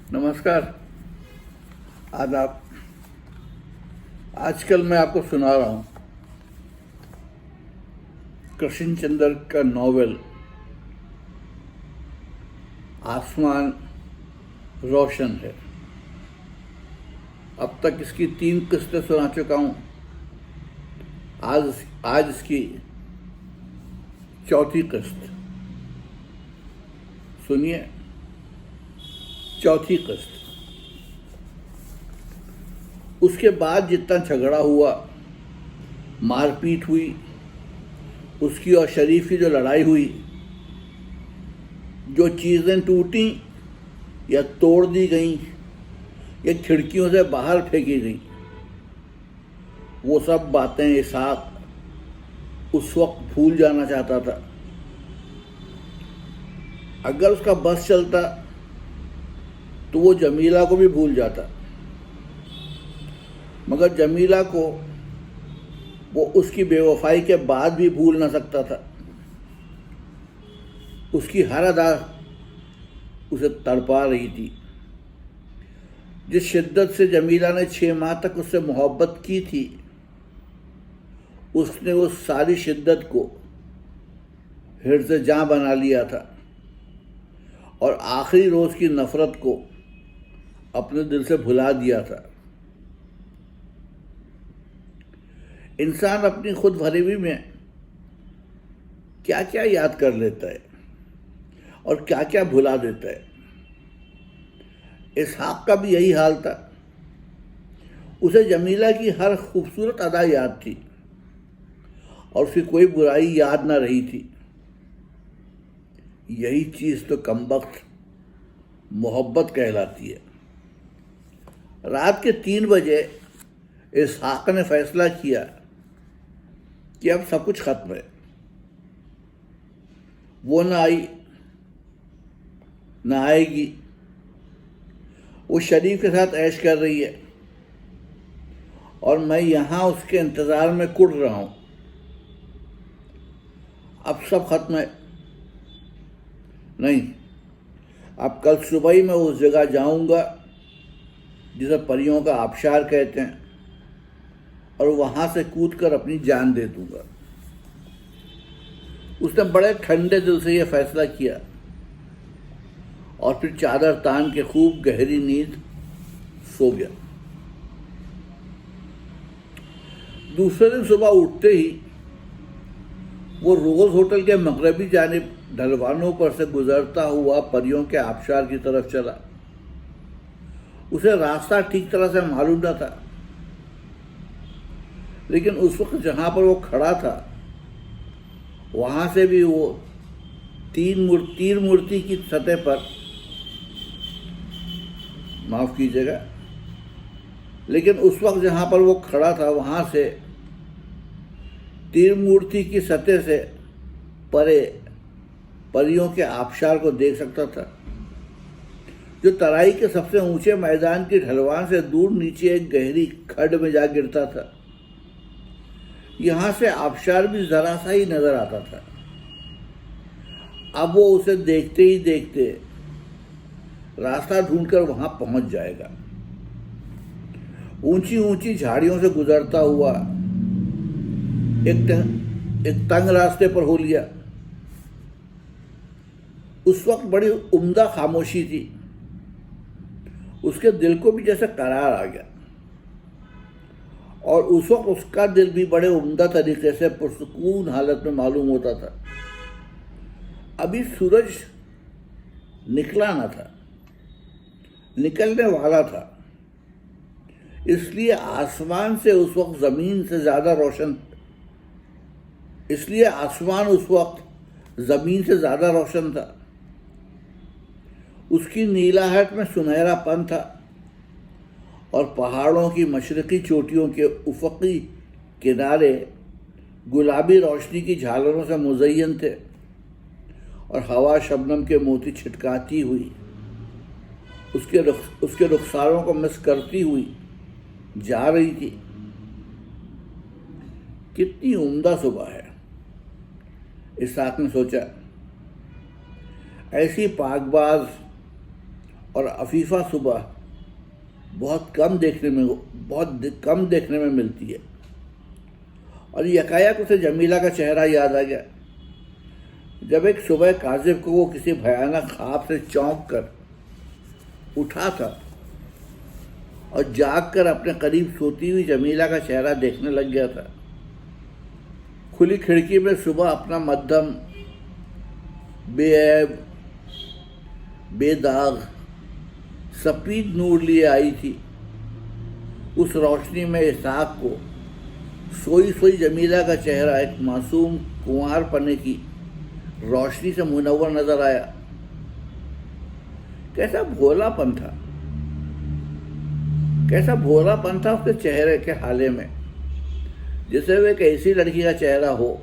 नमस्कार। आदाब। आजकल मैं आपको सुना रहा हूँ कृष्ण चंद्र का नॉवेल आसमान रोशन है। अब तक इसकी 3 किस्तें सुना चुका हूँ। आज इसकी चौथी किस्त। सुनिए, चौथी किस्त। उसके बाद जितना झगड़ा हुआ, मारपीट हुई, उसकी और शरीफ की जो लड़ाई हुई, जो चीज़ें टूटी या तोड़ दी गईं या खिड़कियों से बाहर फेंकी गईं, वो सब बातें इसहाक उस वक्त भूल जाना चाहता था। अगर उसका बस चलता तो वो जमीला को भी भूल जाता, मगर जमीला को वो उसकी बेवफाई के बाद भी भूल ना सकता था। उसकी हर अदा उसे तड़पा रही थी। जिस शिद्दत से जमीला ने 6 माह तक उससे मोहब्बत की थी, उसने उस सारी शिद्दत को हिर्ज़ जां बना लिया था और आखिरी रोज़ की नफ़रत को अपने दिल से भुला दिया था। इंसान अपनी खुद फरेबी में क्या क्या याद कर लेता है और क्या क्या भुला देता है। इसहाक का भी यही हाल था। उसे जमीला की हर खूबसूरत अदा याद थी और उसकी कोई बुराई याद ना रही थी। यही चीज़ तो कमबख्त मोहब्बत कहलाती है। रात के 3 बजे इसहाक ने फैसला किया कि अब सब कुछ खत्म है। वो ना आई, ना आएगी। वो शरीफ के साथ ऐश कर रही है और मैं यहाँ उसके इंतज़ार में कुढ़ रहा हूँ। अब सब खत्म है। नहीं, अब कल सुबह ही मैं उस जगह जाऊँगा जिसे परियों का आबशार कहते हैं और वहाँ से कूदकर अपनी जान दे दूँगा। उसने बड़े ठंडे दिल से यह फैसला किया और फिर चादर तान के खूब गहरी नींद सो गया। दूसरे दिन सुबह उठते ही वो रोज़ होटल के मगरबी जानिब ढलवानों पर से गुजरता हुआ परियों के आबशार की तरफ चला। उसे रास्ता ठीक तरह से मालूम न था, लेकिन उस वक्त जहाँ पर वो खड़ा था, वहाँ से भी वो तीर मूर्ति की सतह पर, माफ़ कीजिएगा, लेकिन उस वक्त जहाँ पर वो खड़ा था, वहाँ से तीर मूर्ति की सतह से परे परियों के आबशार को देख सकता था, जो तराई के सबसे ऊंचे मैदान की ढलवान से दूर नीचे एक गहरी खड्ड में जा गिरता था। यहाँ से आबशार भी जरा सा ही नजर आता था। अब वो उसे देखते ही देखते रास्ता ढूंढकर वहां पहुंच जाएगा। ऊंची ऊंची झाड़ियों से गुजरता हुआ एक तंग रास्ते पर हो लिया। उस वक्त बड़ी उम्दा खामोशी थी। उसके दिल को भी जैसे करार आ गया और उस वक्त उसका दिल भी बड़े उम्दा तरीके से पुरसुकून हालत में मालूम होता था। अभी सूरज निकला न था, निकलने वाला था। इसलिए आसमान उस वक्त ज़मीन से ज़्यादा रोशन था। उसकी नीलाहट में सुनहरापन था और पहाड़ों की मशरकी चोटियों के उफ़क़ी किनारे गुलाबी रोशनी की झालरों से मुज़य्यन थे और हवा शबनम के मोती छिटकाती हुई उसके रुखसारों को मिस करती हुई जा रही थी। कितनी उम्दा सुबह है, इसहाक ने सोचा। ऐसी पाकबाज और अफीफ़ा सुबह बहुत कम देखने में मिलती है। और यकायक उसे जमीला का चेहरा याद आ गया। जब एक सुबह काजिब को वो किसी भयानक ख्वाब से चौंक कर उठा था और जाग कर अपने करीब सोती हुई जमीला का चेहरा देखने लग गया था। खुली खिड़की में सुबह अपना मध्यम, बेऐब, बेदाग, सफ़ीद नूर लिए आई थी। उस रोशनी में इसहाक को सोई सोई जमीला का चेहरा एक मासूम कुंवार पने की रोशनी से मुनव्वर नजर आया। कैसा भोलापन था उसके चेहरे के हाले में, जैसे वो एक ऐसी लड़की का चेहरा हो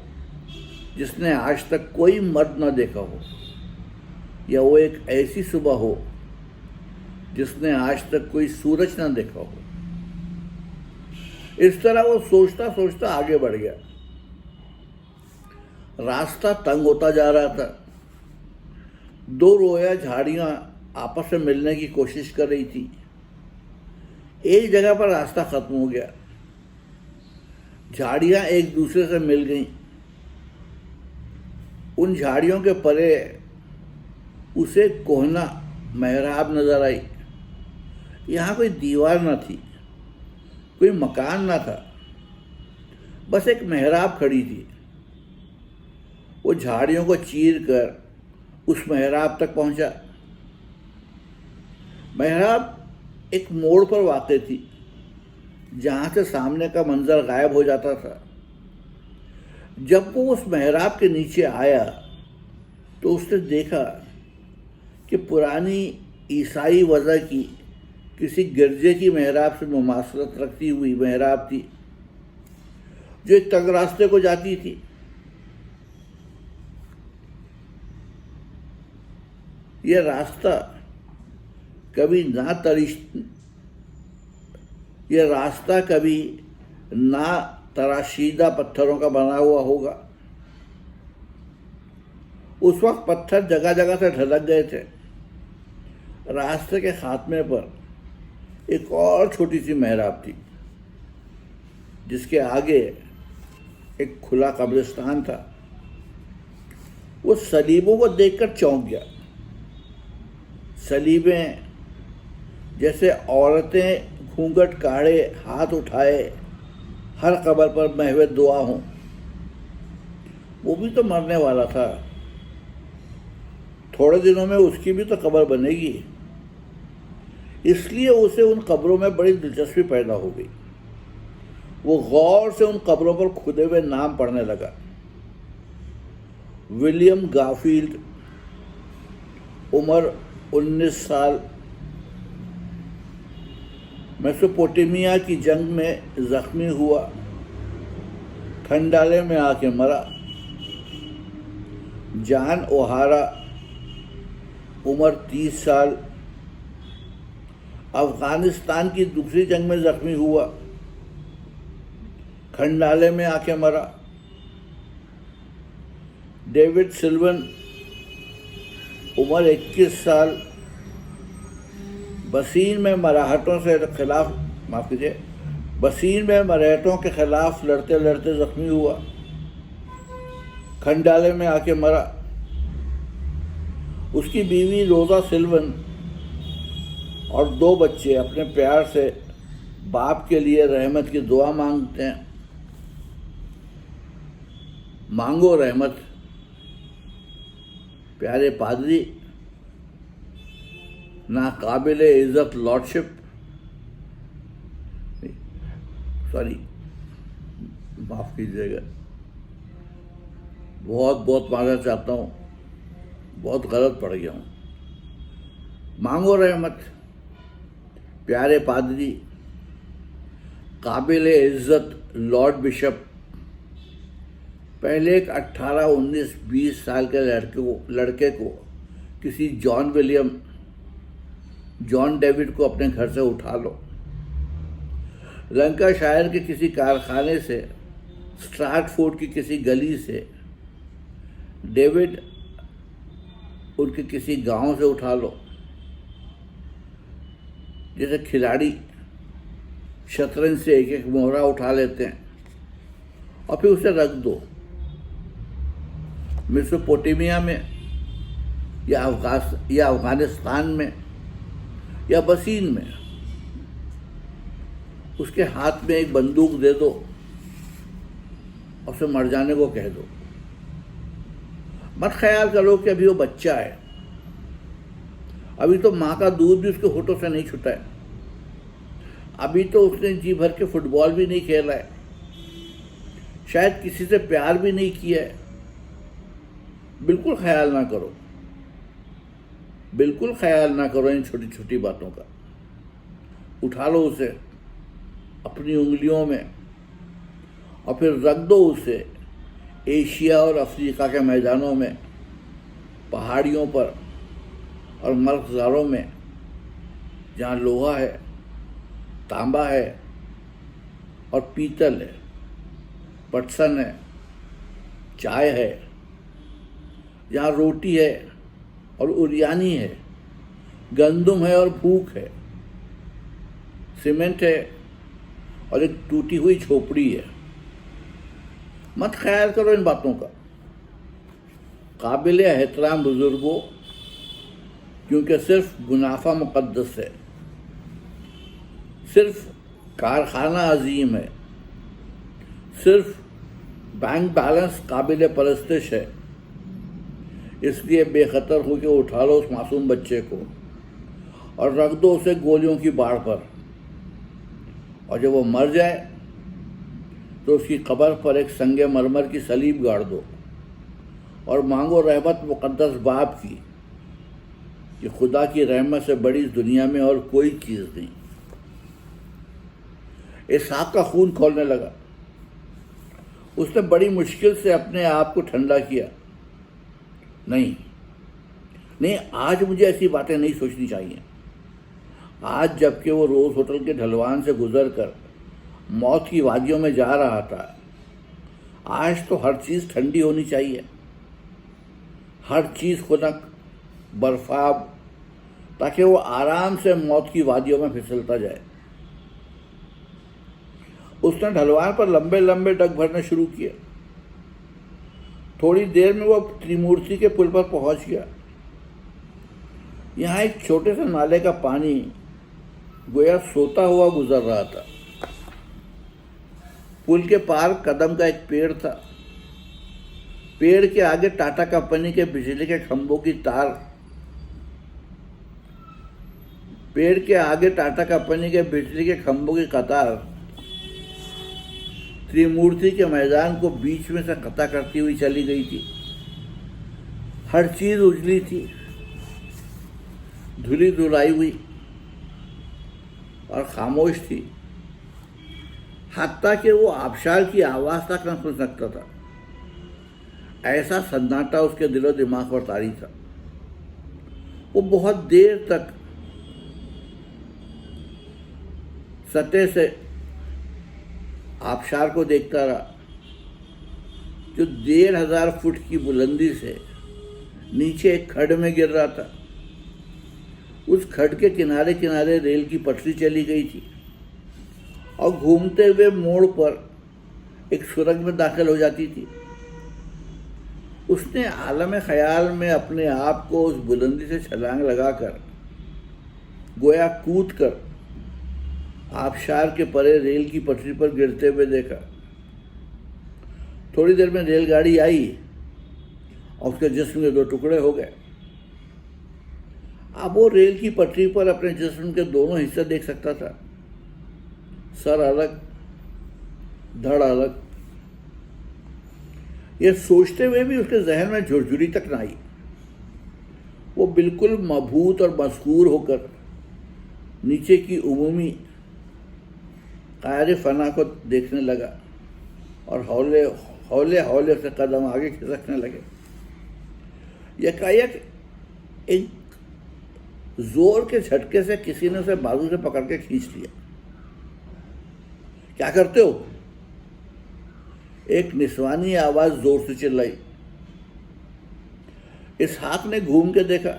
जिसने आज तक कोई मर्द न देखा हो, या वो एक ऐसी सुबह हो जिसने आज तक कोई सूरज न देखा हो। इस तरह वो सोचता सोचता आगे बढ़ गया। रास्ता तंग होता जा रहा था। दो रोया झाड़ियां आपस में मिलने की कोशिश कर रही थी। एक जगह पर रास्ता खत्म हो गया। झाड़ियां एक दूसरे से मिल गईं। उन झाड़ियों के परे उसे कोहना मेहराब नजर आई। यहाँ कोई दीवार न थी, कोई मकान न था, बस एक मेहराब खड़ी थी। वो झाड़ियों को चीर कर उस मेहराब तक पहुंचा। मेहराब एक मोड़ पर वाक़ थी, जहाँ से सामने का मंजर गायब हो जाता था। जब वो उस मेहराब के नीचे आया तो उसने देखा कि पुरानी ईसाई वज़ा की किसी गिरजे की मेहराब से मुमासलत रखती हुई मेहराब थी, जो एक तंग रास्ते को जाती थी। यह रास्ता कभी ना तराशीदा पत्थरों का बना हुआ होगा। उस वक्त पत्थर जगह जगह से ढलक गए थे। रास्ते के खात्मे पर एक और छोटी सी मेहराब थी, जिसके आगे एक खुला कब्रिस्तान था। वो सलीबों को देखकर चौंक गया। सलीबें जैसे औरतें घूंघट काढ़े हाथ उठाए हर कब्र पर महवे दुआ हों। वो भी तो मरने वाला था। थोड़े दिनों में उसकी भी तो कब्र बनेगी। इसलिए उसे उन कब्रों में बड़ी दिलचस्पी पैदा हो गई। वो गौर से उन कब्रों पर खुदे हुए नाम पढ़ने लगा। विलियम गारफील्ड, उम्र 19 साल, मेसोपोटामिया की जंग में जख्मी हुआ, खंडाले में आके मरा। जॉन ओहारा, उम्र 30 साल, अफगानिस्तान की दूसरी जंग में जख्मी हुआ, खंडाले में आके मरा। डेविड सिल्वन, उम्र 21 साल, बसीर में मराहटों के खिलाफ लड़ते लड़ते जख्मी हुआ, खंडाले में आके मरा। उसकी बीवी रोजा सिल्वन और 2 बच्चे अपने प्यार से बाप के लिए रहमत की दुआ मांगते हैं। मांगो रहमत। प्यारे पादरी, ना काबिले इज्जत लॉर्डशिप, माफ कीजिएगा, बहुत बहुत मांगना चाहता हूँ, बहुत गलत पड़ गया हूँ। मांगो रहमत। प्यारे पादरी, काबिले इज्जत लॉर्ड बिशप, पहले एक 18, 19, 20 साल के लड़के को किसी जॉन डेविड को अपने घर से उठा लो। लंकाशायर के किसी कारखाने से, स्ट्रैटफोर्ड की किसी गली से, डेविड उनके किसी गांव से उठा लो। जैसे खिलाड़ी शतरंज से एक एक मोहरा उठा लेते हैं और फिर उसे रख दो। मेसोपोटामिया में या अफगानिस्तान में या बसीन में उसके हाथ में एक बंदूक दे दो और उसे मर जाने को कह दो। मत ख्याल करो कि अभी वो बच्चा है, अभी तो माँ का दूध भी उसके होठों से नहीं छूटा है, अभी तो उसने जी भर के फुटबॉल भी नहीं खेला है, शायद किसी से प्यार भी नहीं किया है। बिल्कुल ख्याल ना करो, बिल्कुल ख्याल ना करो इन छोटी छोटी बातों का। उठा लो उसे अपनी उंगलियों में और फिर रख दो उसे एशिया और अफ्रीका के मैदानों में, पहाड़ियों पर और मर्कज़ारों में, जहाँ लोहा है, तांबा है और पीतल है, पटसन है, चाय है, जहाँ रोटी है और उरियानी है, गंदुम है और भूख है, सीमेंट है और एक टूटी हुई झोपड़ी है। मत ख्याल करो इन बातों का। काबिल एहतराम बुजुर्गों, क्योंकि सिर्फ मुनाफा मुक़द्दस है, सिर्फ कारखाना अजीम है, सिर्फ बैंक बैलेंस काबिल परस्तिश है। इसलिए बेखतर होकर उठा लो उस मासूम बच्चे को और रख दो उसे गोलियों की बाढ़ पर, और जब वो मर जाए तो उसकी कब्र पर एक संगे मरमर की सलीब गाड़ दो और मांगो रहमत मुक़द्दस बाप की कि खुदा की रहमत से बड़ी इस दुनिया में और कोई चीज़ नहीं। इसहाक का खून खौलने लगा। उसने बड़ी मुश्किल से अपने आप को ठंडा किया। नहीं, आज मुझे ऐसी बातें नहीं सोचनी चाहिए। आज जबकि वो रोज़ होटल के ढलवान से गुजर कर मौत की वादियों में जा रहा था, आज तो हर चीज़ ठंडी होनी चाहिए, हर चीज़ खुनक बर्फाब, ताकि वो आराम से मौत की वादियों में फिसलता जाए। उसने ढलवान पर लंबे लंबे डग भरने शुरू किए। थोड़ी देर में वो त्रिमूर्ति के पुल पर पहुंच गया। यहाँ एक छोटे से नाले का पानी गोया सोता हुआ गुजर रहा था। पुल के पार कदम का एक पेड़ था। पेड़ के आगे टाटा कंपनी के बिजली के खंभों की तार, पेड़ के आगे टाटा कंपनी के बिजली के खंभों की कतार त्रिमूर्ति के मैदान को बीच में से कता करती हुई चली गई थी। हर चीज उजली थी, धुली धुलाई हुई और खामोश थी। हत्ता कि वो आबशार की आवाज तक न सुन सकता था। ऐसा सन्नाटा उसके दिलो दिमाग पर तारी था। वो बहुत देर तक सतह से आबशार को देखता रहा, जो 1500 फुट की बुलंदी से नीचे एक खड्ड में गिर रहा था। उस खड्ड के किनारे किनारे रेल की पटरी चली गई थी और घूमते हुए मोड़ पर एक सुरंग में दाखिल हो जाती थी। उसने आलम ख्याल में अपने आप को उस बुलंदी से छलांग लगाकर, गोया कूद कर आबशार के परे रेल की पटरी पर गिरते हुए देखा। थोड़ी देर में रेलगाड़ी आई और उसके जिस्म के 2 टुकड़े हो गए। अब वो रेल की पटरी पर अपने जिस्म के दोनों हिस्से देख सकता था, सर अलग, धड़ अलग। ये सोचते हुए भी उसके जहन में झुरझुरी तक न आई। वो बिल्कुल मबहूत और मस्कूर होकर नीचे की उमूमी कायर फना को देखने लगा और हौले हौले हौले से कदम आगे खिसकने लगे। यकायक एक जोर के झटके से किसी ने उसे बाजू से पकड़ के खींच लिया। क्या करते हो? एक निस्वानी आवाज जोर से चिल्लाई। इसहाक ने घूम के देखा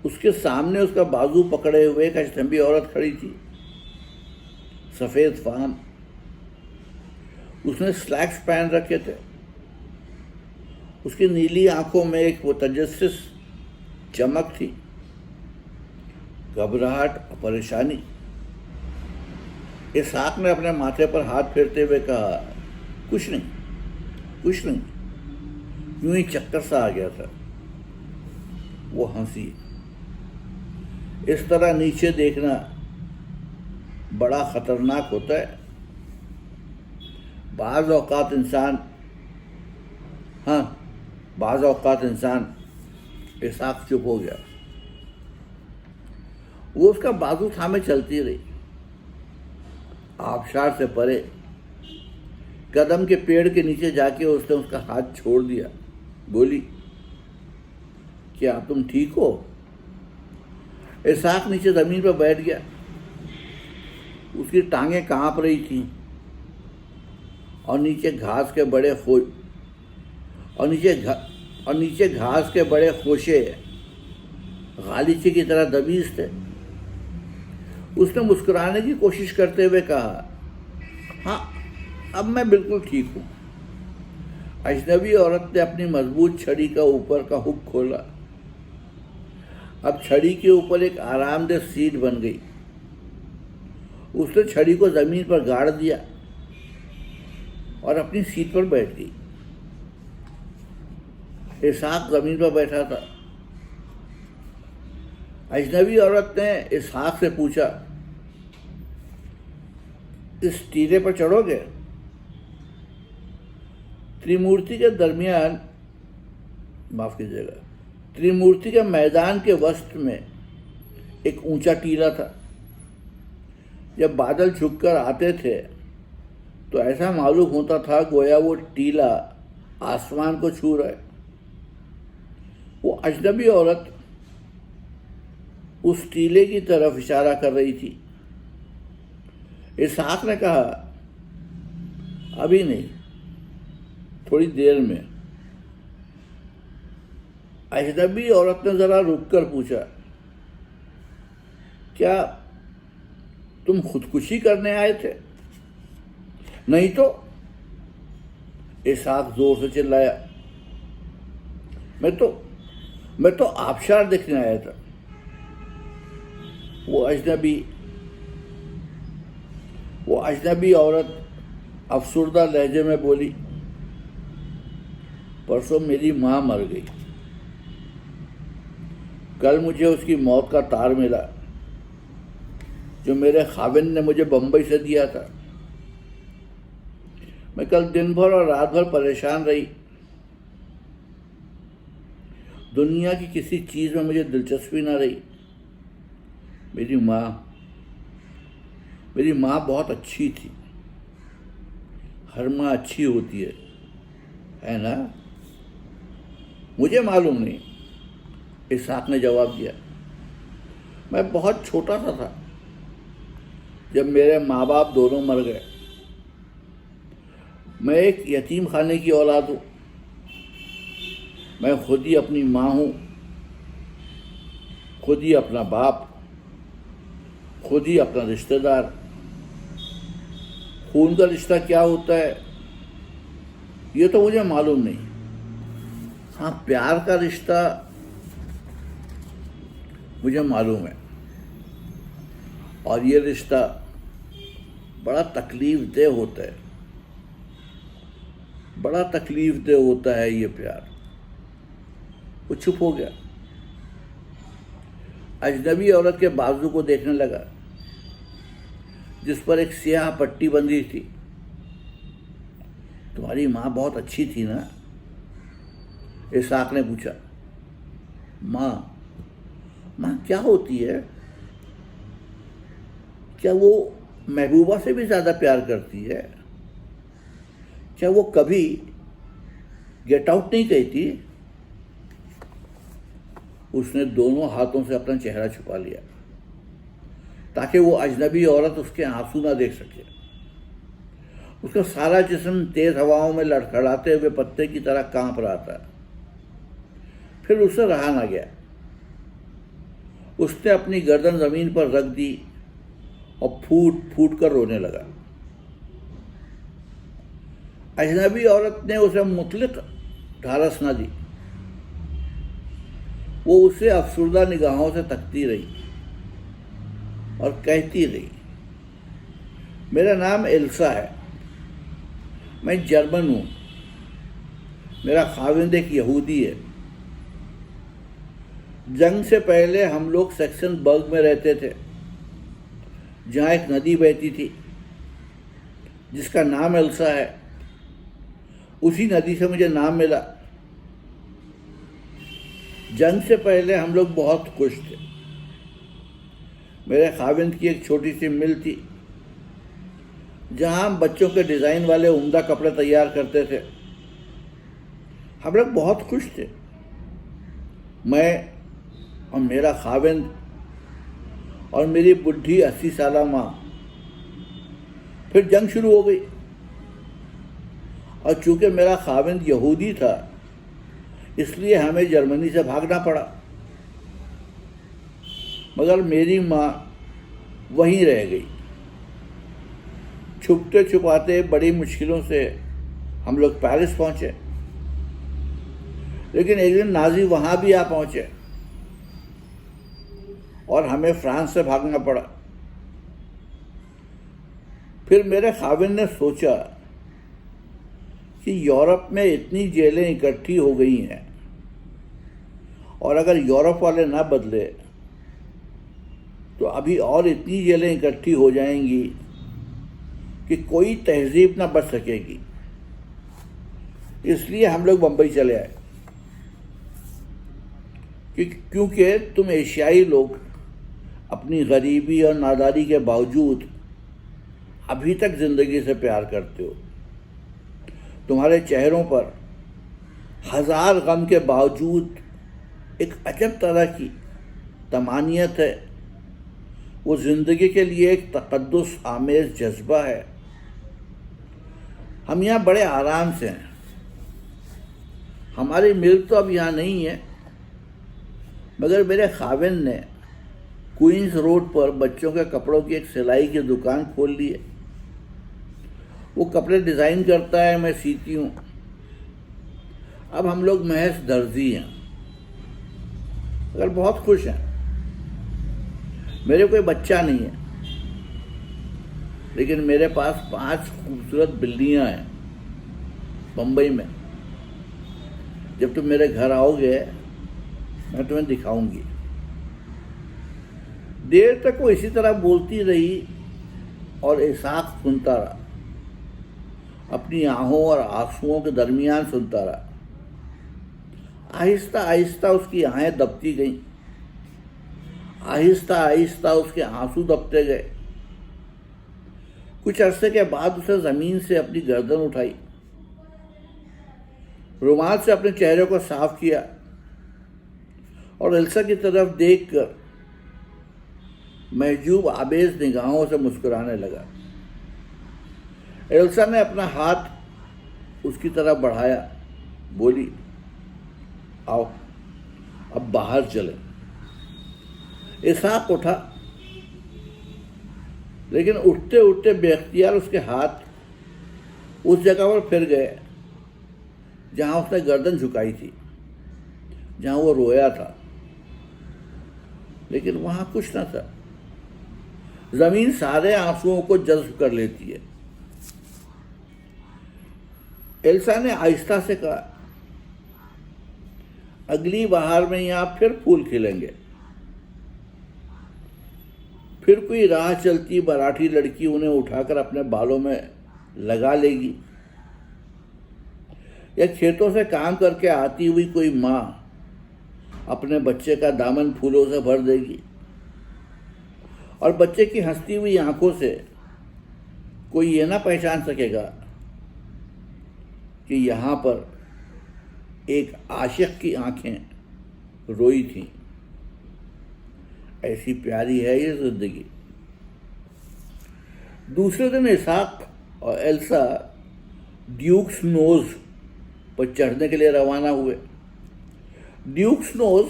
उसके सामने उसका बाजू पकड़े हुए एक अजनबी औरत खड़ी थी, सफेद फाम। उसने स्लैक्स पहन रखे थे। उसकी नीली आंखों में एक वो तजस्सुस चमक थी, घबराहट और परेशानी। इसहाक ने अपने माथे पर हाथ फेरते हुए कहा, कुछ नहीं, कुछ नहीं। यूं ही चक्कर सा आ गया था। वो हंसी। इस तरह नीचे देखना बड़ा खतरनाक होता है। बाज़ औक़ात इंसान इसहाक चुप हो गया। वो उसका बाजू थामे चलती रही। आबशार से परे कदम के पेड़ के नीचे जाके उसने उसका हाथ छोड़ दिया। बोली, क्या तुम ठीक हो? इसहाक नीचे जमीन पर बैठ गया। उसकी टांगें कांप रही थीं और नीचे घास के बड़े खोशे गालीचे की तरह दबीज थे। उसने मुस्कुराने की कोशिश करते हुए कहा, हाँ, अब मैं बिल्कुल ठीक हूं। अजनबी औरत ने अपनी मजबूत छड़ी का ऊपर का हुक खोला। अब छड़ी के ऊपर एक आरामदेह सीट बन गई। उसने छड़ी को जमीन पर गाड़ दिया और अपनी सीट पर बैठ गई। इसहाक जमीन पर बैठा था। अजनबी औरत ने इसहाक से पूछा, इस टीले पर चढ़ोगे? त्रिमूर्ति के मैदान के वसत में एक ऊंचा टीला था। जब बादल झुककर आते थे तो ऐसा मालूम होता था गोया वो टीला आसमान को छू रहा है। वो अजनबी औरत उस टीले की तरफ इशारा कर रही थी। इसहाक ने कहा, अभी नहीं, थोड़ी देर में। अजनबी औरत ने जरा रुककर पूछा, क्या तुम खुदकुशी करने आए थे? नहीं तो, इसहाक जोर से चिल्लाया। मैं तो आबशार देखने आया था। वो अजनबी औरत अफसुर्दा लहजे में बोली, परसों मेरी मां मर गई। कल मुझे उसकी मौत का तार मिला जो मेरे खाविंद ने मुझे बंबई से दिया था। मैं कल दिन भर और रात भर परेशान रही। दुनिया की किसी चीज में मुझे दिलचस्पी ना रही। मेरी माँ बहुत अच्छी थी। हर माँ अच्छी होती है ना? मुझे मालूम नहीं, इसहाक ने जवाब दिया। मैं बहुत छोटा सा था जब मेरे माँ बाप दोनों मर गए। मैं एक यतीम खाने की औलाद हूँ। मैं खुद ही अपनी माँ हूँ, खुद ही अपना बाप, खुद ही अपना रिश्तेदार। खून का रिश्ता क्या होता है ये तो मुझे मालूम नहीं। हाँ, प्यार का रिश्ता मुझे मालूम है, और ये रिश्ता बड़ा तकलीफदेह होता है। बड़ा तकलीफदेह होता है ये प्यार। वो चुप हो गया। अजनबी औरत के बाजू को देखने लगा जिस पर एक स्याह पट्टी बंधी थी। तुम्हारी माँ बहुत अच्छी थी ना? इसहाक ने पूछा। माँ क्या होती है? क्या वो महबूबा से भी ज्यादा प्यार करती है? क्या वो कभी गेट आउट नहीं कहती? उसने दोनों हाथों से अपना चेहरा छुपा लिया ताकि वो अजनबी औरत उसके आंसू ना देख सके। उसका सारा जिस्म तेज हवाओं में लड़खड़ाते हुए पत्ते की तरह कांप रहा था। फिर उससे रहा ना गया। उसने अपनी गर्दन ज़मीन पर रख दी और फूट फूट कर रोने लगा। अजनबी औरत ने उसे मुतलिक ढारस न दी। वो उसे अफसुर्दा निगाहों से तकती रही और कहती रही, मेरा नाम एल्सा है, मैं जर्मन हूँ, मेरा खाविंद एक यहूदी है। जंग से पहले हम लोग सैक्सनबर्ग में रहते थे, जहाँ एक नदी बहती थी जिसका नाम एल्सा है। उसी नदी से मुझे नाम मिला। जंग से पहले हम लोग बहुत खुश थे। मेरे खाविंद की एक छोटी सी मिल थी जहाँ हम बच्चों के डिज़ाइन वाले उम्दा कपड़े तैयार करते थे। हम लोग बहुत खुश थे, मैं और मेरा खाविंद और मेरी बुढ़ी 80 साला माँ। फिर जंग शुरू हो गई और चूंकि मेरा खाविंद यहूदी था, इसलिए हमें जर्मनी से भागना पड़ा। मगर मेरी माँ वहीं रह गई। छुपते छुपाते बड़ी मुश्किलों से हम लोग पेरिस पहुंचे, लेकिन एक दिन नाजी वहां भी आ पहुंचे और हमें फ्रांस से भागना पड़ा। फिर मेरे खाविंद ने सोचा कि यूरोप में इतनी जेलें इकट्ठी हो गई हैं और अगर यूरोप वाले ना बदले तो अभी और इतनी जेलें इकट्ठी हो जाएंगी कि कोई तहजीब ना बच सकेगी। इसलिए हम लोग बंबई चले आए क्योंकि तुम एशियाई लोग अपनी गरीबी और नादारी के बावजूद अभी तक जिंदगी से प्यार करते हो। तुम्हारे चेहरों पर हजार गम के बावजूद एक अजब तरह की तमानियत है। वो जिंदगी के लिए एक तकद्दुस आमेज जज्बा है। हम यहाँ बड़े आराम से हैं। हमारी मिल तो अब यहाँ नहीं है, मगर मेरे खाविंद ने क्वींस रोड पर बच्चों के कपड़ों की एक सिलाई की दुकान खोल ली है। वो कपड़े डिज़ाइन करता है, मैं सीती हूँ। अब हम लोग महज दर्जी हैं, मगर बहुत खुश हैं। मेरे कोई बच्चा नहीं है, लेकिन मेरे पास 5 खूबसूरत बिल्लियाँ हैं बम्बई में। जब तुम मेरे घर आओगे मैं तुम्हें दिखाऊंगी। देर तक वो इसी तरह बोलती रही और इसाक सुनता रहा, अपनी आहों और आंसुओं के दरमियान सुनता रहा। आहिस्ता आहिस्ता उसकी आहें दबती गईं, आहिस्ता आहिस्ता उसके आंसू दबते गए। कुछ अरसे के बाद उसे जमीन से अपनी गर्दन उठाई, रुमाल से अपने चेहरे को साफ किया और एल्सा की तरफ देखकर महजूब आबेज निगाहों से मुस्कुराने लगा। एल्सा ने अपना हाथ उसकी तरफ बढ़ाया, बोली, आओ अब बाहर चले। इसाक उठा, लेकिन उठते उठते बेख्तियार उसके हाथ उस जगह पर फिर गए जहां उसने गर्दन झुकाई थी, जहां वो रोया था। लेकिन वहां कुछ न था। जमीन सारे आंसुओं को जज्ब कर लेती है। एल्सा ने आहिस्ता से कहा, अगली बहार में यहां फिर फूल खिलेंगे। फिर कोई राह चलती मराठी लड़की उन्हें उठाकर अपने बालों में लगा लेगी, या खेतों से काम करके आती हुई कोई माँ अपने बच्चे का दामन फूलों से भर देगी और बच्चे की हंसती हुई आंखों से कोई ये ना पहचान सकेगा कि यहाँ पर एक आशिक की आंखें रोई थीं। ऐसी प्यारी है ये जिंदगी। दूसरे दिन इसाक और एल्सा ड्यूक्स नोज पर चढ़ने के लिए रवाना हुए। ड्यूक्स नोज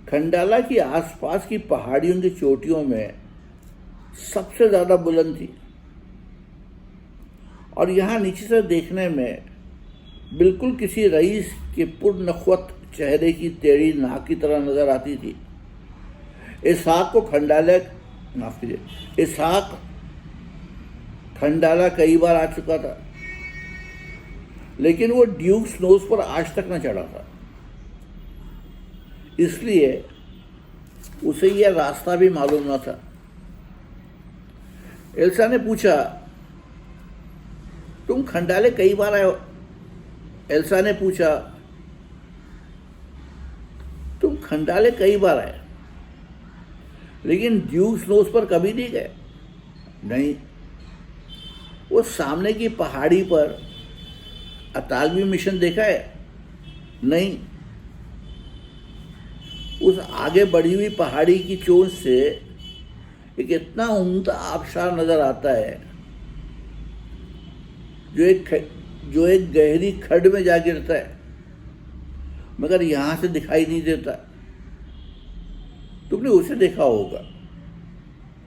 खंडाला की आसपास की पहाड़ियों की चोटियों में सबसे ज्यादा बुलंद थी और यहाँ नीचे से देखने में बिल्कुल किसी रईस के पुरनख्वत चेहरे की टेढ़ी नाक की तरह नजर आती थी। इसहाक को खंडाला माफ कीजिए इसहाक खंडाला कई बार आ चुका था, लेकिन वो ड्यूक स्नोज पर आज तक न चढ़ा था, इसलिए उसे यह रास्ता भी मालूम न था। एल्सा ने पूछा, तुम खंडाले कई बार आए हो? एल्सा ने पूछा, तुम खंडाले कई बार आए लेकिन ड्यूक स्नोज पर कभी नहीं गए? नहीं। वो सामने की पहाड़ी पर अतालवी मिशन देखा है? नहीं। उस आगे बढ़ी हुई पहाड़ी की चोंच से एक इतना उम्दा आबशार नजर आता है जो एक गहरी खड्ड में जा गिरता है, मगर यहां से दिखाई नहीं देता। तुमने उसे देखा होगा?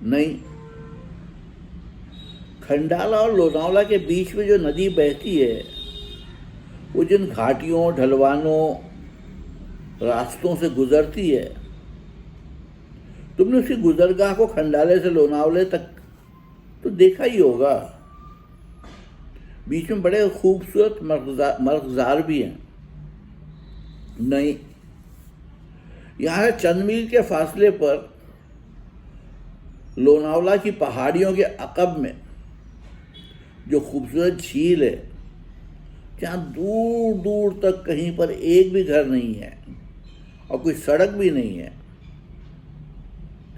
नहीं। खंडाला और लोनावला के बीच में जो नदी बहती है वो जिन घाटियों, ढलवानों, रास्तों से गुजरती है, तुमने उसकी गुजरगाह को खंडाले से लोनावले तक तो देखा ही होगा। बीच में बड़े खूबसूरत मर्गजार भी हैं। नहीं। यहाँ चंद मील के फासले पर लोनावला की पहाड़ियों के अकब में जो खूबसूरत झील है, जहाँ दूर दूर तक कहीं पर एक भी घर नहीं है और कोई सड़क भी नहीं है,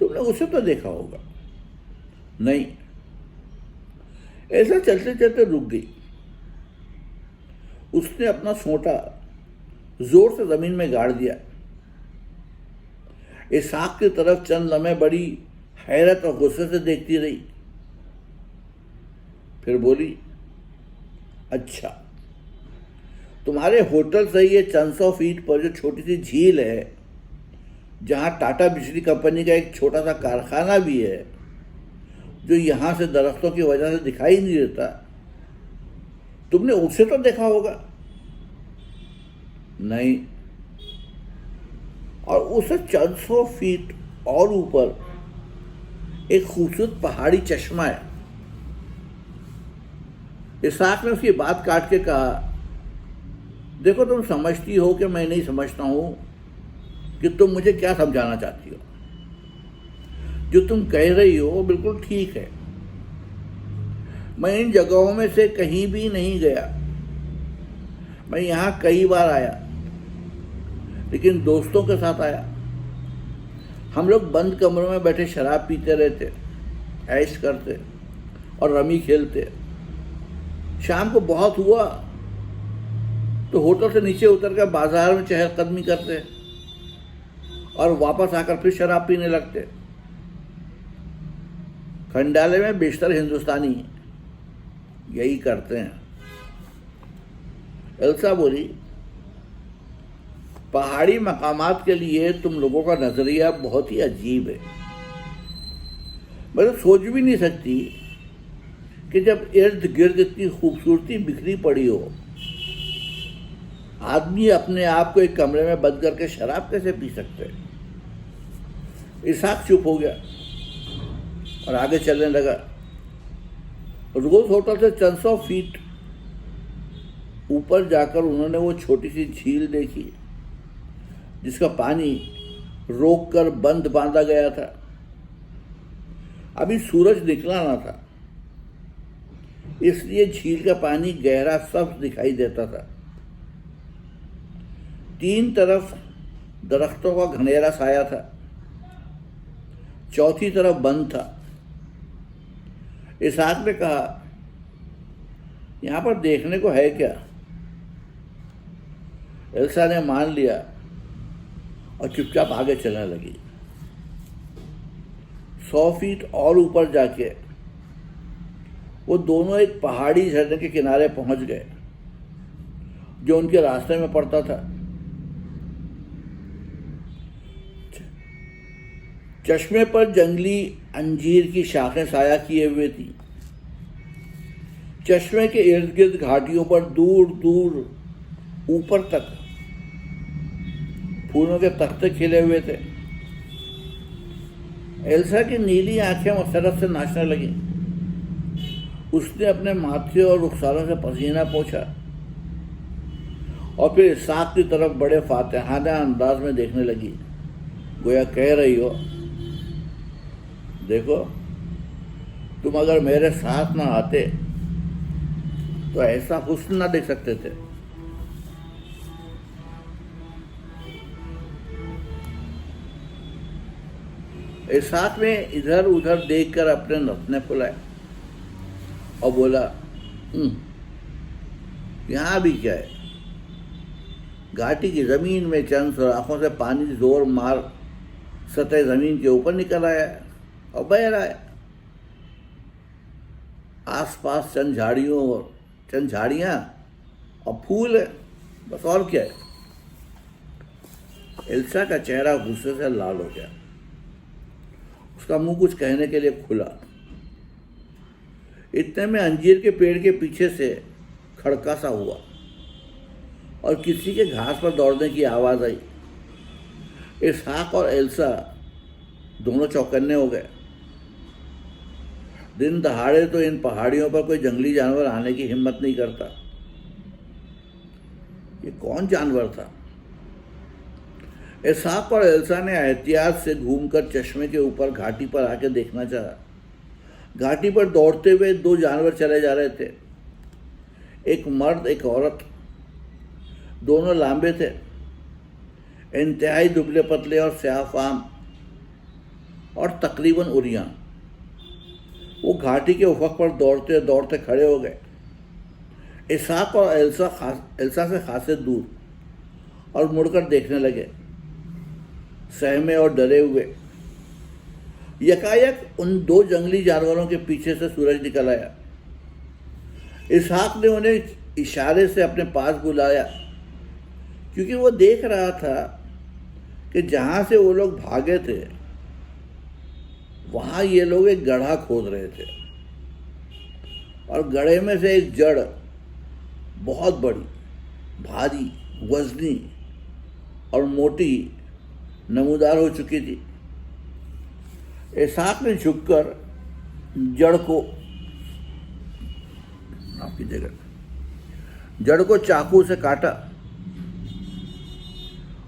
तुमने उसे तो देखा होगा? नहीं। ऐसा चलते चलते रुक गई। उसने अपना सोंटा जोर से जमीन में गाड़ दिया। इसहाक की तरफ चंद लम्हे बड़ी हैरत और गुस्से से देखती रही, फिर बोली, अच्छा, तुम्हारे होटल से ये चंद 100 फीट पर जो छोटी सी झील है, जहां टाटा बिजली कंपनी का एक छोटा सा कारखाना भी है, जो यहां से दरख्तों की वजह से दिखाई नहीं देता, तुमने उसे तो देखा होगा? नहीं। और उसे चंद 100 फीट और ऊपर एक खूबसूरत पहाड़ी चश्मा है। इसहाक ने उसकी बात काट के कहा, देखो, तुम समझती हो कि मैं नहीं समझता हूं कि तुम मुझे क्या समझाना चाहती हो। जो तुम कह रही हो वो बिल्कुल ठीक है। मैं इन जगहों में से कहीं भी नहीं गया। मैं यहां कई बार आया, लेकिन दोस्तों के साथ आया। हम लोग बंद कमरों में बैठे शराब पीते रहते, ऐश करते और रमी खेलते। शाम को बहुत हुआ तो होटल से नीचे उतरकर बाजार में चहलकदमी करते और वापस आकर फिर शराब पीने लगते। खंडाले में बेशतर हिंदुस्तानी यही करते हैं। एल्सा बोली, पहाड़ी मकामात के लिए तुम लोगों का नजरिया बहुत ही अजीब है। मैं तो सोच भी नहीं सकती कि जब इर्द गिर्द इतनी खूबसूरती बिखरी पड़ी हो, आदमी अपने आप को एक कमरे में बंद करके शराब कैसे पी सकते है? इसहाक चुप हो गया और आगे चलने लगा। रोज होटल से चंद 100 फीट ऊपर जाकर उन्होंने वो छोटी सी झील देखी, जिसका पानी रोककर बंद बांधा गया था। अभी सूरज निकला ना था, इसलिए झील का पानी गहरा सब्ज दिखाई देता था। 3 तरफ दरख्तों का घनेरा साया था, चौथी तरफ बंद था। इसहाक ने कहा, यहां पर देखने को है क्या? एल्सा ने मान लिया और चुपचाप आगे चलने लगी। 100 फीट और ऊपर जाके वो दोनों एक पहाड़ी झरने के किनारे पहुंच गए, जो उनके रास्ते में पड़ता था। चश्मे पर जंगली अंजीर की शाखें साया किए हुए थी। चश्मे के इर्द गिर्द घाटियों पर दूर दूर ऊपर तक फूलों के तख्ते खिले हुए थे। एल्सा की नीली आंखें मसरत से नाचने लगी। उसने अपने माथे और रुखसारों से पसीना पोंछा और फिर इसाक की तरफ बड़े फातिहाना अंदाज में देखने लगी, गोया कह रही हो, देखो तुम अगर मेरे साथ ना आते तो ऐसा हुस्न ना देख सकते थे। इसाक ने इधर उधर देखकर अपने नथने फुलाए और बोला, यहां भी क्या है? घाटी की जमीन में चंद सुराखों से पानी जोर मार सतह जमीन के ऊपर निकल आया है और बह रहा है। आसपास चंद झाड़ियां और फूल है, बस और क्या है? एल्सा का चेहरा गुस्से से लाल हो गया। उसका मुंह कुछ कहने के लिए खुला। इतने में अंजीर के पेड़ के पीछे से खड़का सा हुआ और किसी के घास पर दौड़ने की आवाज आई। इसहाक और एल्सा दोनों चौकन्ने हो गए। दिन दहाड़े तो इन पहाड़ियों पर कोई जंगली जानवर आने की हिम्मत नहीं करता। ये कौन जानवर था? इसहाक और एल्सा ने एहतियात से घूमकर चश्मे के ऊपर घाटी पर आके देखना चाहा। घाटी पर दौड़ते हुए दो जानवर चले जा रहे थे, एक मर्द एक औरत। दोनों लांबे थे, इंतहाई दुबले पतले और स्याह फाम और तकरीबन उरियां। वो घाटी के उफक पर दौड़ते दौड़ते खड़े हो गए। इसहाक और एल्सा से खासे दूर और मुड़कर देखने लगे, सहमे और डरे हुए। यकायक उन दो जंगली जानवरों के पीछे से सूरज निकल आया। इसहाक ने उन्हें इशारे से अपने पास बुलाया, क्योंकि वो देख रहा था कि जहां से वो लोग भागे थे वहां ये लोग एक गड्ढा खोद रहे थे और गड्ढे में से एक जड़ बहुत बड़ी, भारी, वजनी और मोटी नमूदार हो चुकी थी। इसहाक ने झुककर जड़ को चाकू से काटा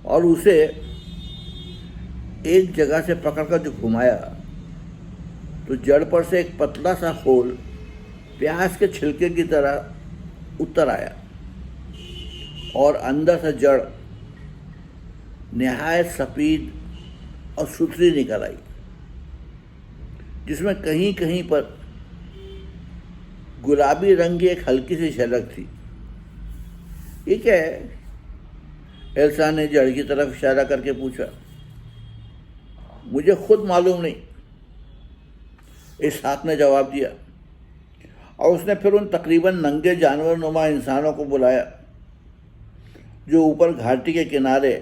और उसे एक जगह से पकड़कर जो घुमाया तो जड़ पर से एक पतला सा खोल प्याज के छिलके की तरह उतर आया और अंदर से जड़ निहायत सफेद और सुथरी निकल आई, जिसमें कहीं कहीं पर गुलाबी रंग की एक हल्की सी झलक थी। ये क्या है? एल्सा ने जड़ की तरफ इशारा करके पूछा। मुझे खुद मालूम नहीं, इसहाक ने जवाब दिया और उसने फिर उन तकरीबन नंगे जानवर नुमा इंसानों को बुलाया जो ऊपर घाटी के किनारे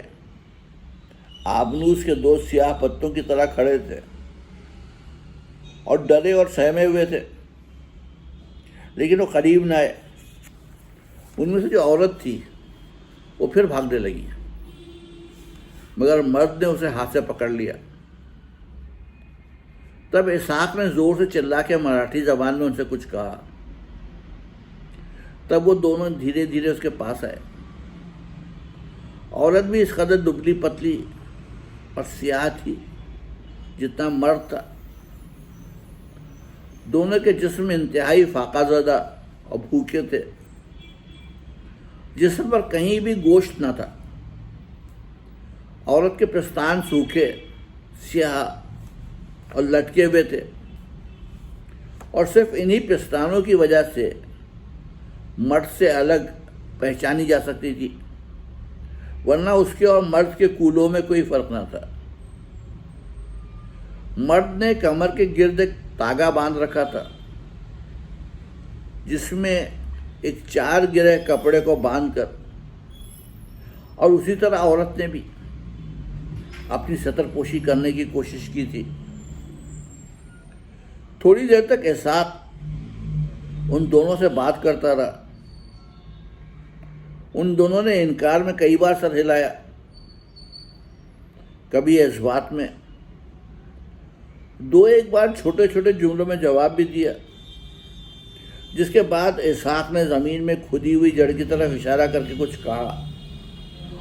आबनूस के दो स्याह पत्तों की तरह खड़े थे और डरे और सहमे हुए थे, लेकिन वो करीब न आए। उनमें से जो औरत थी वो फिर भागने लगी, मगर मर्द ने उसे हाथ से पकड़ लिया। तब इसहाक ने जोर से चिल्ला के मराठी जबान में उनसे कुछ कहा। तब वो दोनों धीरे धीरे उसके पास आए। औरत भी इस कदर दुबली पतली और स्याह थी जितना मर्द था। दोनों के जिस्म इंतहाई फाकाज़दा और भूखे थे। जिस्म पर कहीं भी गोश्त न था। औरत के प्रस्तान सूखे, स्याह और लटके हुए थे और सिर्फ इन्हीं प्रस्तानों की वजह से मर्द से अलग पहचानी जा सकती थी, वरना उसके और मर्द के कूलों में कोई फर्क न था। मर्द ने कमर के गिर्द एक तागा बांध रखा था जिसमें एक 4 गिरे कपड़े को बांधकर, और उसी तरह औरत ने भी। अपनी सतरपोशी करने की कोशिश की थी। थोड़ी देर तक इसहाक उन दोनों से बात करता रहा। उन दोनों ने इनकार में कई बार सर हिलाया, कभी इस बात में, दो एक बार छोटे छोटे जुमलों में जवाब भी दिया, जिसके बाद इसहाक ने जमीन में खुदी हुई जड़ की तरफ इशारा करके कुछ कहा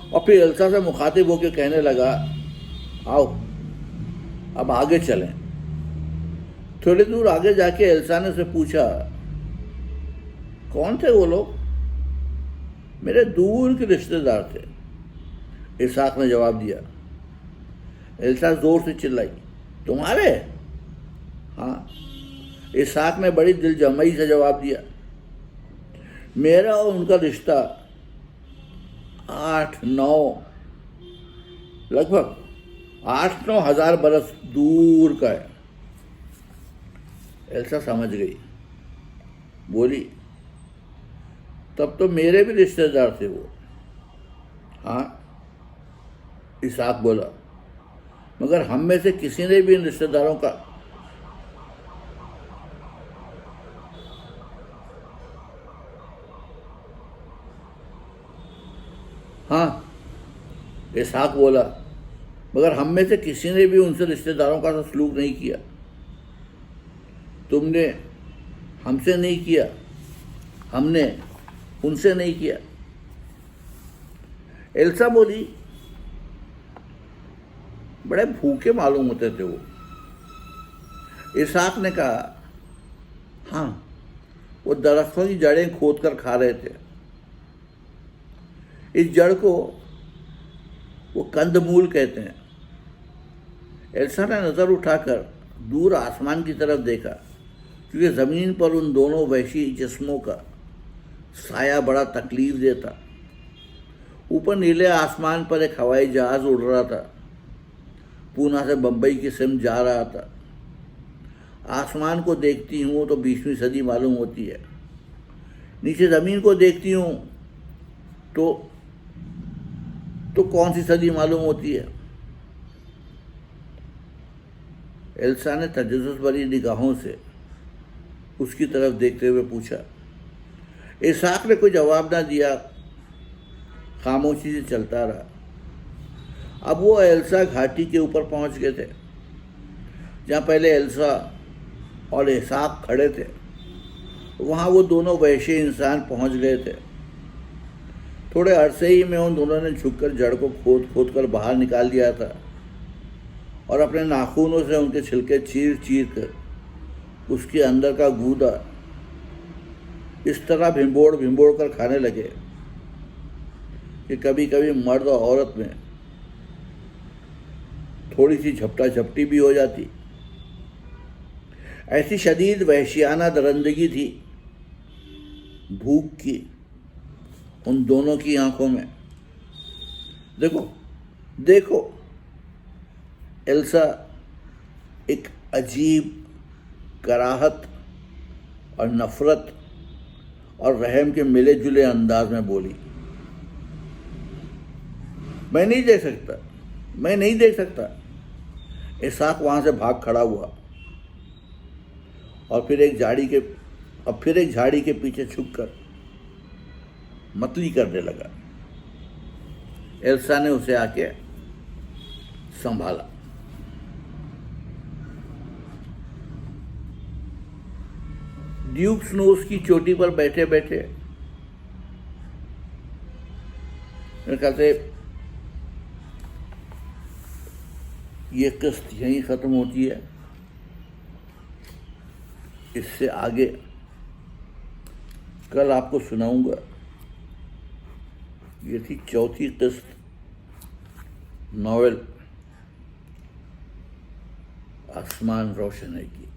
और फिर एल्सा से मुखातिब होकर कहने लगा, आओ अब आगे चलें। थोड़ी दूर आगे जाके एल्सा ने उसे पूछा, कौन थे वो लोग? मेरे दूर के रिश्तेदार थे, इसहाक ने जवाब दिया। एल्सा जोर से चिल्लाई, तुम्हारे? हाँ, इसहाक ने बड़ी दिलजमई से जवाब दिया। मेरा और उनका रिश्ता लगभग 8-9 हजार बरस दूर का है। एल्सा समझ गई, बोली, तब तो मेरे भी रिश्तेदार थे वो। हाँ, इसहाक बोला, मगर हम में से किसी ने भी इन रिश्तेदारों का इसहाक बोला, मगर हम में से किसी ने भी उनसे रिश्तेदारों का सलूक नहीं किया। तुमने हमसे नहीं किया, हमने उनसे नहीं किया। एल्सा बोली, बड़े भूखे मालूम होते थे वो। इसहाक ने कहा, हाँ, वो दरख्तों की जड़ें खोद कर खा रहे थे। इस जड़ को वो कंदमूल कहते हैं। एल्सा ने नजर उठाकर दूर आसमान की तरफ देखा, क्योंकि जमीन पर उन दोनों वहशी जिस्मों का साया बड़ा तकलीफ देता। ऊपर नीले आसमान पर एक हवाई जहाज उड़ रहा था, पूना से बंबई की सिमत जा रहा था। आसमान को देखती हूँ तो 20वीं सदी मालूम होती है, नीचे ज़मीन को देखती हूँ तो कौन सी सदी मालूम होती है? एल्सा ने तजस्सुस भरी निगाहों से उसकी तरफ देखते हुए पूछा। इसहाक ने कोई जवाब ना दिया, खामोशी से चलता रहा। अब वो एल्सा घाटी के ऊपर पहुंच गए थे, जहाँ पहले एल्सा और इसहाक खड़े थे। वहाँ वो दोनों वहशी इंसान पहुंच गए थे। थोड़े अरसे ही में उन दोनों ने झुककर जड़ को खोद खोद कर बाहर निकाल दिया था और अपने नाखूनों से उनके छिलके चीर चीर कर उसके अंदर का गूदा इस तरह भिंबोड़ भिंबोड़ कर खाने लगे कि कभी कभी मर्द और औरत में थोड़ी सी झपटा झपटी भी हो जाती। ऐसी शदीद वहशियाना दरंदगी थी भूख की उन दोनों की आंखों में। देखो देखो, एल्सा एक अजीब कराहत और नफरत और रहम के मिले जुले अंदाज में बोली, मैं नहीं देख सकता। इसहाक वहां से भाग खड़ा हुआ और फिर एक झाड़ी के पीछे छुपकर मतली करने लगा। एल्सा ने उसे आके संभाला। ड्यूक स्नोस की चोटी पर बैठे बैठे मेरे ख्याल से ये किस्त यहीं खत्म होती है। इससे आगे कल आपको सुनाऊंगा। ये थी चौथी किस्त नॉवेल आसमान रोशन है की।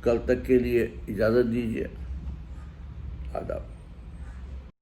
कल तक के लिए इजाज़त दीजिए। आदाब।